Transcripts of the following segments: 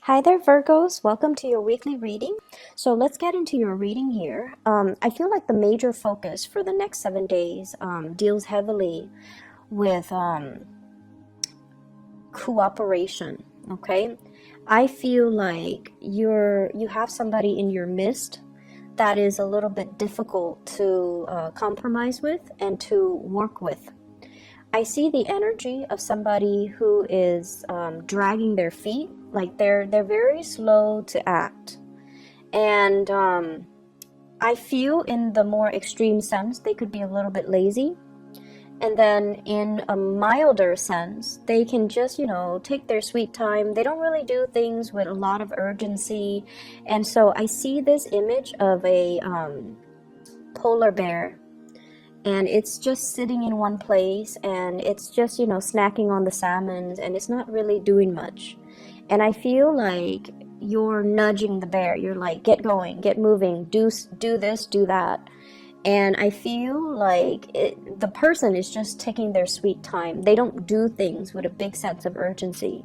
Hi there, Virgos. Welcome to your weekly reading. So let's get into your reading here. I feel like the major focus for the next 7 days deals heavily with cooperation. Okay, I feel like you have somebody in your midst that is a little bit difficult to compromise with and to work with. I see the energy of somebody who is dragging their feet, like they're very slow to act, and I feel in the more extreme sense they could be a little bit lazy, and then in a milder sense they can just take their sweet time. They don't really do things with a lot of urgency, and so I see this image of a polar bear, and it's just sitting in one place, and it's just snacking on the salmons, and it's not really doing much. And I feel like you're nudging the bear. You're like, get going, get moving, do this, do that. And I feel like the person is just taking their sweet time. They don't do things with a big sense of urgency.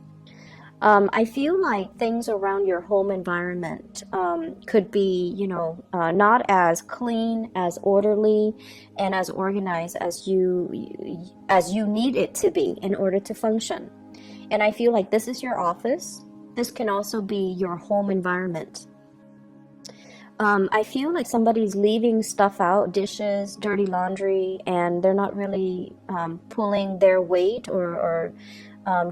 I feel like things around your home environment could be, not as clean, as orderly, and as organized as you need it to be in order to function. And I feel like this is your office. This can also be your home environment. I feel like somebody's leaving stuff out, dishes, dirty laundry, and they're not really pulling their weight or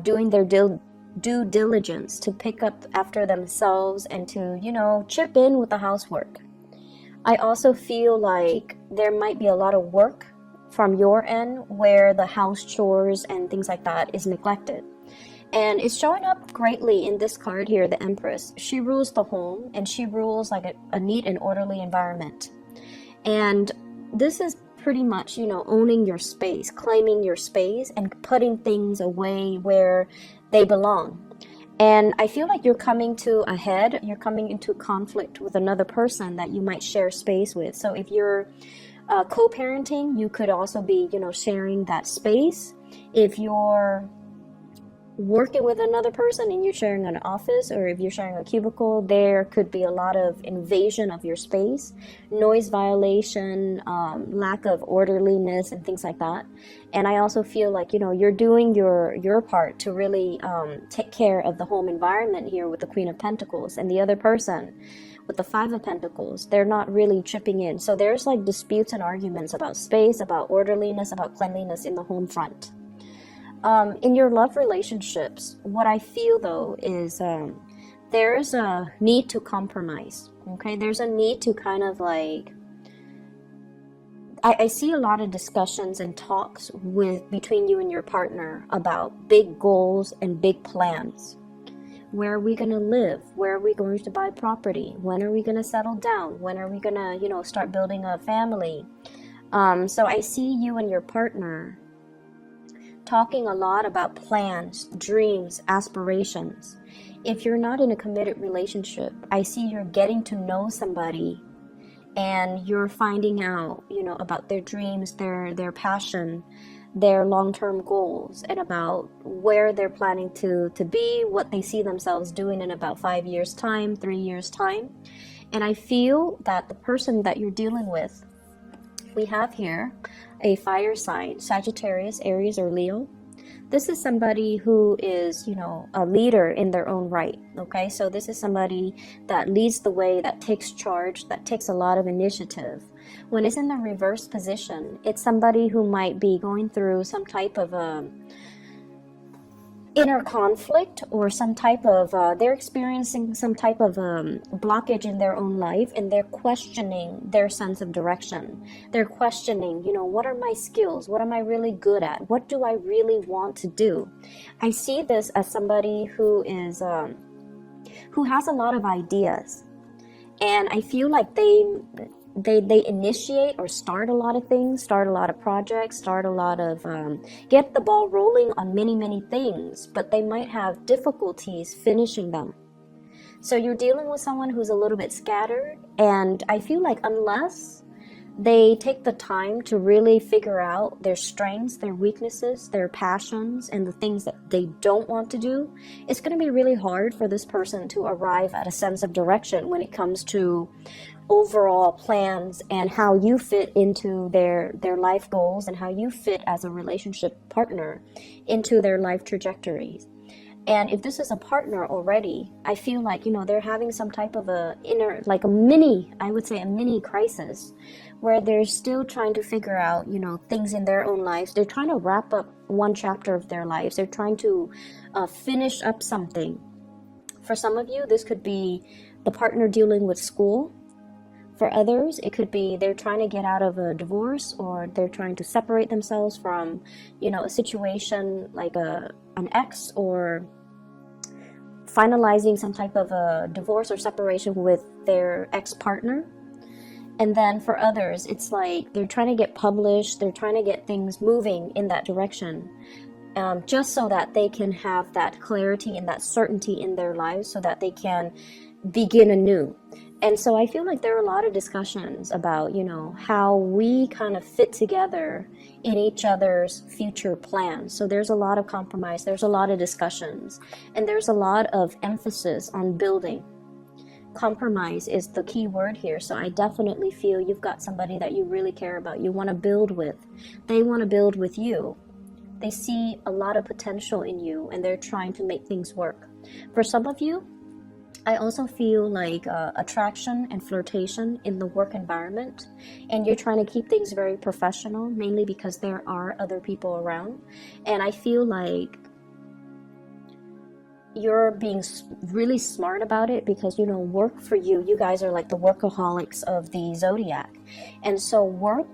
doing their due diligence to pick up after themselves and to, chip in with the housework. I also feel like there might be a lot of work from your end where the house chores and things like that is neglected. And it's showing up greatly in this card here, the Empress. She rules the home, and she rules like a neat and orderly environment. And this is pretty much, owning your space, claiming your space, and putting things away where they belong. And I feel like you're coming to a head, you're coming into conflict with another person that you might share space with. So if you're co-parenting, you could also be, sharing that space. If you're working with another person and you're sharing an office, or if you're sharing a cubicle, there could be a lot of invasion of your space, noise violation, lack of orderliness, and things like that. And I also feel like you're doing your part to really take care of the home environment here with the Queen of Pentacles, and the other person with the Five of Pentacles, they're not really chipping in. So there's like disputes and arguments about space, about orderliness, about cleanliness in the home front. In your love relationships, what I feel though is there's a need to compromise. Okay, there's a need to kind of like, I see a lot of discussions and talks between you and your partner about big goals and big plans. Where are we going to live? Where are we going to buy property? When are we going to settle down? When are we going to start building a family? So I see you and your partner talking a lot about plans, dreams, aspirations. If you're not in a committed relationship, I see you're getting to know somebody, and you're finding out, about their dreams, their passion, their long-term goals, and about where they're planning to be, what they see themselves doing in about 5 years time, 3 years time. And I feel that the person that you're dealing with, we have here a fire sign, Sagittarius, Aries, or Leo. This is somebody who is, a leader in their own right, okay? So this is somebody that leads the way, that takes charge, that takes a lot of initiative. When it's in the reverse position, it's somebody who might be going through some type of inner conflict, or some type of they're experiencing some type of blockage in their own life, and they're questioning their sense of direction. They're questioning, what are my skills? What am I really good at? What do I really want to do? I see this as somebody who is who has a lot of ideas, and I feel like they initiate or start a lot of things, start a lot of projects, start a lot of get the ball rolling on many things, but they might have difficulties finishing them. So you're dealing with someone who's a little bit scattered, and I feel like unless They take the time to really figure out their strengths, their weaknesses, their passions, and the things that they don't want to do. It's going to be really hard for this person to arrive at a sense of direction when it comes to overall plans and how you fit into their life goals and how you fit as a relationship partner into their life trajectories. And if this is a partner already, I feel like, they're having some type of like a mini crisis where they're still trying to figure out, things in their own lives. They're trying to wrap up one chapter of their lives. They're trying to finish up something. For some of you, this could be the partner dealing with school. For others, it could be they're trying to get out of a divorce, or they're trying to separate themselves from, a situation like an ex, or finalizing some type of a divorce or separation with their ex-partner. And then for others, it's like they're trying to get published, they're trying to get things moving in that direction, just so that they can have that clarity and that certainty in their lives so that they can begin anew. And so I feel like there are a lot of discussions about, how we kind of fit together in each other's future plans. So there's a lot of compromise, there's a lot of discussions, and there's a lot of emphasis on building. Compromise is the key word here. So I definitely feel you've got somebody that you really care about, you want to build with. They want to build with you. They see a lot of potential in you, and they're trying to make things work. For some of you, I also feel like attraction and flirtation in the work environment, and you're trying to keep things very professional, mainly because there are other people around. And I feel like you're being really smart about it because, work for you, you guys are like the workaholics of the zodiac. And so work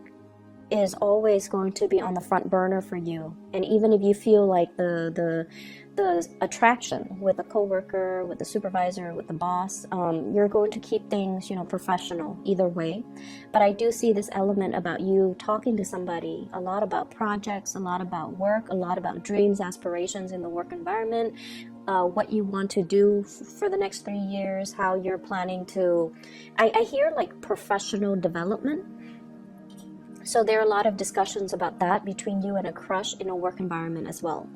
is always going to be on the front burner for you. And even if you feel like the attraction with a coworker, with the supervisor, with the boss, you're going to keep things, professional either way. But I do see this element about you talking to somebody a lot about projects, a lot about work, a lot about dreams, aspirations in the work environment, what you want to do for the next 3 years, how you're planning to, I hear like professional development. So there are a lot of discussions about that between you and a crush in a work environment as well.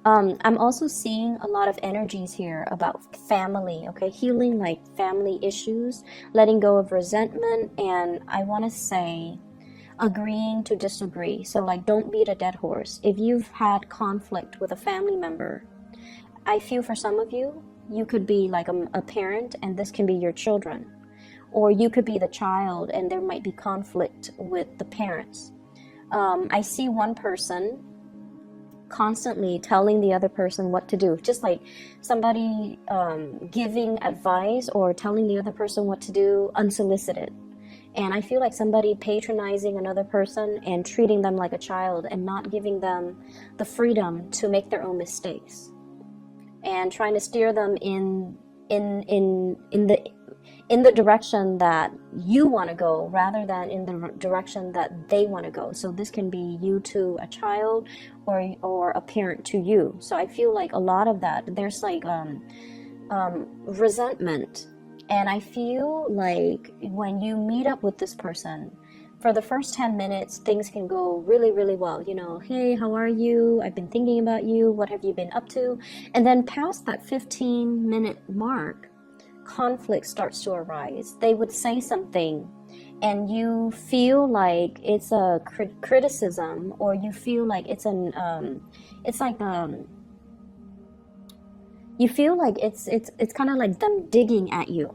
I'm also seeing a lot of energies here about family, okay? Healing like family issues, letting go of resentment, and I want to say agreeing to disagree. So like, don't beat a dead horse. If you've had conflict with a family member, I feel for some of you, you could be like a parent, and this can be your children. Or you could be the child, and there might be conflict with the parents. I see one person constantly telling the other person what to do, just like somebody giving advice or telling the other person what to do unsolicited. And I feel like somebody patronizing another person and treating them like a child and not giving them the freedom to make their own mistakes, and trying to steer them in the direction that you want to go rather than in the direction that they want to go. So this can be you to a child or a parent to you. So I feel like a lot of that, there's like resentment. And I feel like when you meet up with this person, for the first 10 minutes, things can go really, really well. Hey, how are you? I've been thinking about you. What have you been up to? And then past that 15-minute mark, conflict starts to arise. They would say something and you feel like it's a criticism, or you feel like it's you feel like it's kind of like them digging at you.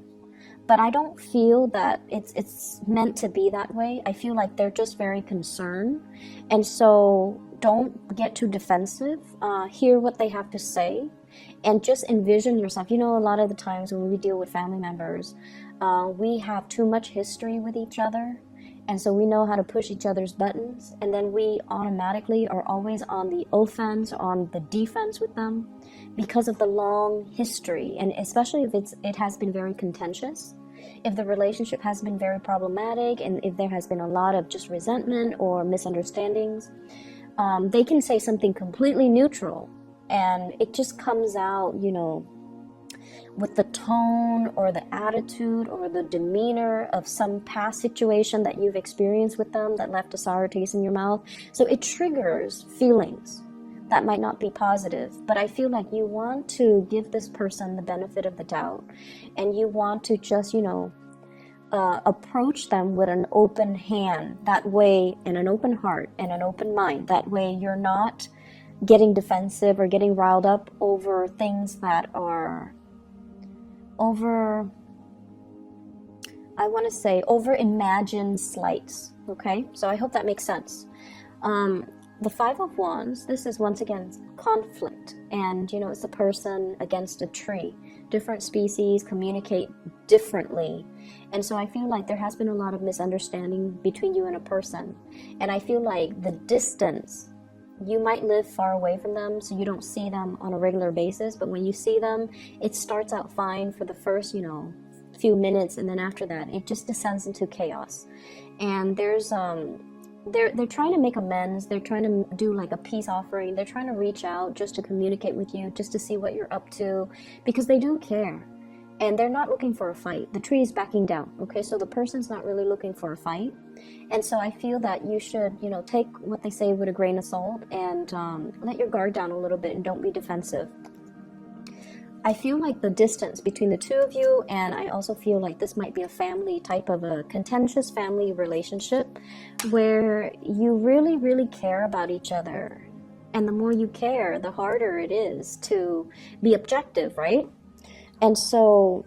But I don't feel that it's meant to be that way. I feel like they're just very concerned. And so don't get too defensive. Hear what they have to say. And just envision yourself. A lot of the times when we deal with family members, we have too much history with each other. And so we know how to push each other's buttons. And then we automatically are always on the offense, on the defense with them because of the long history. And especially if it has been very contentious, if the relationship has been very problematic, and if there has been a lot of just resentment or misunderstandings, they can say something completely neutral. And it just comes out, with the tone or the attitude or the demeanor of some past situation that you've experienced with them that left a sour taste in your mouth. So it triggers feelings that might not be positive, but I feel like you want to give this person the benefit of the doubt, and you want to just, approach them with an open hand, that way, and an open heart and an open mind. That way you're not getting defensive or getting riled up over things that are over imagined slights. Okay, so I hope that makes sense. The Five of Wands, this is once again conflict, and it's a person against a tree. Different species communicate differently, and so I feel like there has been a lot of misunderstanding between you and a person, and I feel like the distance, you might live far away from them, so you don't see them on a regular basis, but when you see them, it starts out fine for the first few minutes, and then after that it just descends into chaos. And there's they're trying to make amends. They're trying to do like a peace offering. They're trying to reach out just to communicate with you, just to see what you're up to, because they do care, and they're not looking for a fight. The tree is backing down. Okay, so the person's not really looking for a fight, and so I feel that you should take what they say with a grain of salt, and let your guard down a little bit and don't be defensive. I feel like the distance between the two of you, and I also feel like this might be a family type of a contentious family relationship where you really, really care about each other. And the more you care, the harder it is to be objective, right? And so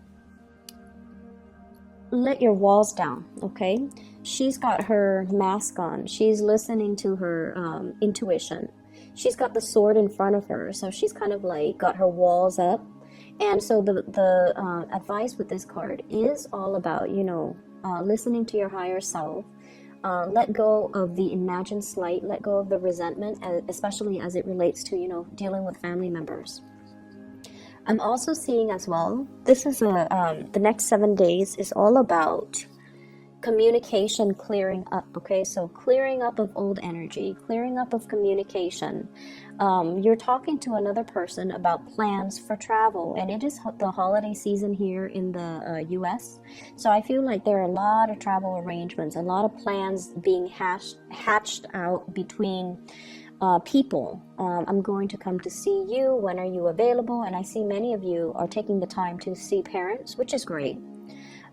let your walls down, okay? She's got her mask on. She's listening to her intuition. She's got the sword in front of her, so she's kind of like got her walls up. And so the advice with this card is all about, listening to your higher self. Let go of the imagined slight, let go of the resentment, especially as it relates to, dealing with family members. I'm also seeing as well, this is the next 7 days is all about communication clearing up, okay? So clearing up of old energy, clearing up of communication. You're talking to another person about plans for travel, and it is the holiday season here in the US. So I feel like there are a lot of travel arrangements, a lot of plans being hatched out between people. I'm going to come to see you. When are you available? And I see many of you are taking the time to see parents, which is great.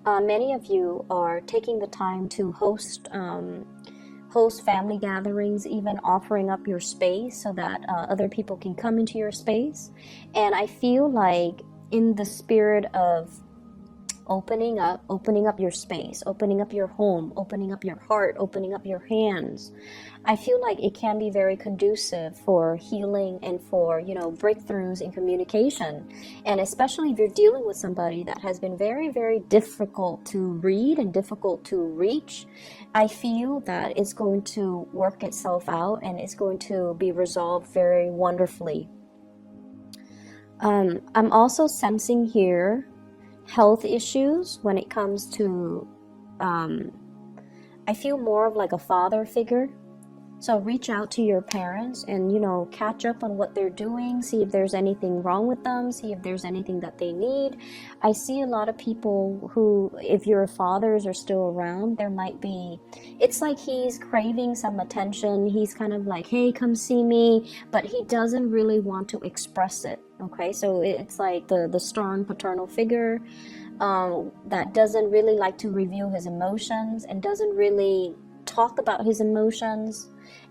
Many of you are taking the time to host family gatherings, even offering up your space so that other people can come into your space. And I feel like in the spirit of opening up your space, opening up your home, opening up your heart, opening up your hands, I feel like it can be very conducive for healing and for, breakthroughs in communication. And especially if you're dealing with somebody that has been very, very difficult to read and difficult to reach, I feel that it's going to work itself out and it's going to be resolved very wonderfully. I'm also sensing here health issues when it comes to, I feel more of like a father figure. So reach out to your parents and, catch up on what they're doing, see if there's anything wrong with them, see if there's anything that they need. I see a lot of people who, if your fathers are still around, there might be, it's like he's craving some attention. He's kind of like, hey, come see me, but he doesn't really want to express it. Okay, so it's like the strong paternal figure that doesn't really like to reveal his emotions and doesn't really talk about his emotions.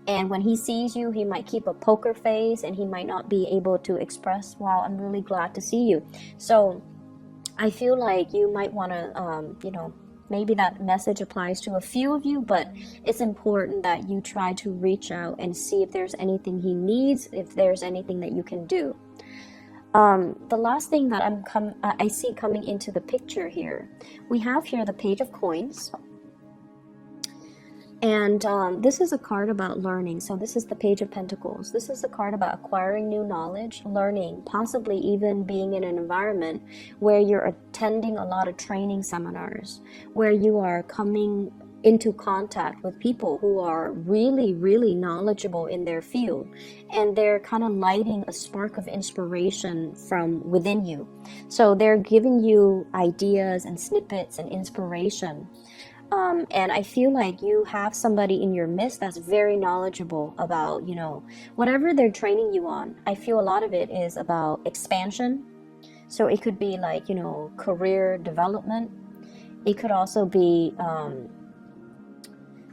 And when he sees you, he might keep a poker face and he might not be able to express, wow, I'm really glad to see you. So I feel like you might want to, maybe that message applies to a few of you, but it's important that you try to reach out and see if there's anything he needs, if there's anything that you can do. The last thing that I see coming into the picture here, we have here the Page of Coins. And this is a card about learning. So this is the Page of Pentacles. This is a card about acquiring new knowledge, learning, possibly even being in an environment where you're attending a lot of training seminars, where you are coming into contact with people who are really, really knowledgeable in their field, and they're kind of lighting a spark of inspiration from within you. So they're giving you ideas and snippets and inspiration. And I feel like you have somebody in your midst that's very knowledgeable about, you know, whatever they're training you on. I feel a lot of it is about expansion. So it could be like, you know, career development. It could also be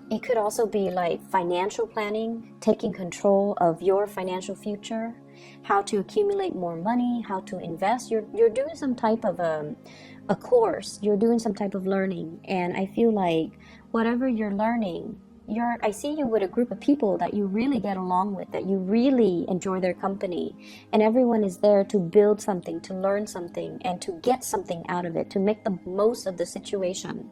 like financial planning, taking control of your financial future, how to accumulate more money, how to invest. You're doing some type of a course. You're doing some type of learning, and I feel like whatever you're learning, I see you with a group of people that you really get along with, that you really enjoy their company, and everyone is there to build something, to learn something, and to get something out of it, to make the most of the situation.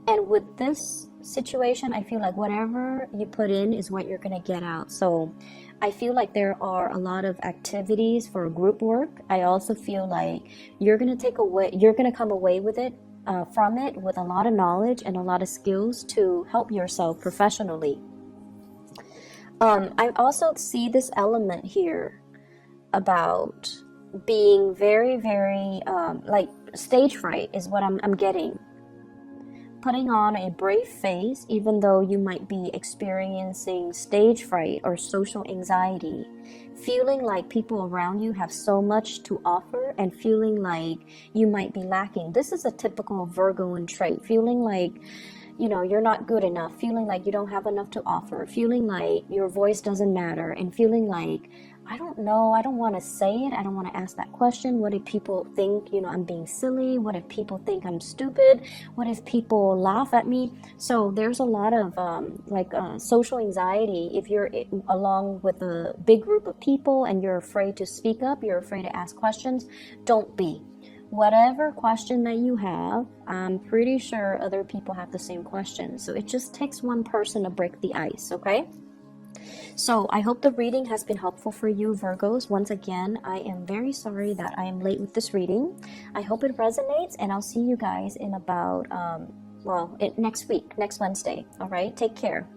And with this situation, I feel like whatever you put in is what you're going to get out. So I feel like there are a lot of activities for group work. I also feel like you're going to come away with it, from it, with a lot of knowledge and a lot of skills to help yourself professionally. I also see this element here about being very, very, like stage fright is what I'm getting. Putting on a brave face, even though you might be experiencing stage fright or social anxiety, feeling like people around you have so much to offer and feeling like you might be lacking. This is a typical Virgoan trait, feeling like, you know, you're not good enough, feeling like you don't have enough to offer, feeling like your voice doesn't matter, and feeling like, I don't know, I don't want to say it, I don't want to ask that question. What if people think, you know, I'm being silly? What if people think I'm stupid? What if people laugh at me? So there's a lot of social anxiety. If you're along with a big group of people and you're afraid to speak up, you're afraid to ask questions, don't be. Whatever question that you have, I'm pretty sure other people have the same question. So it just takes one person to break the ice, okay? So I hope the reading has been helpful for you, Virgos. Once again, I am very sorry that I am late with this reading. I hope it resonates, and I'll see you guys in about, next week, next Wednesday. All right, take care.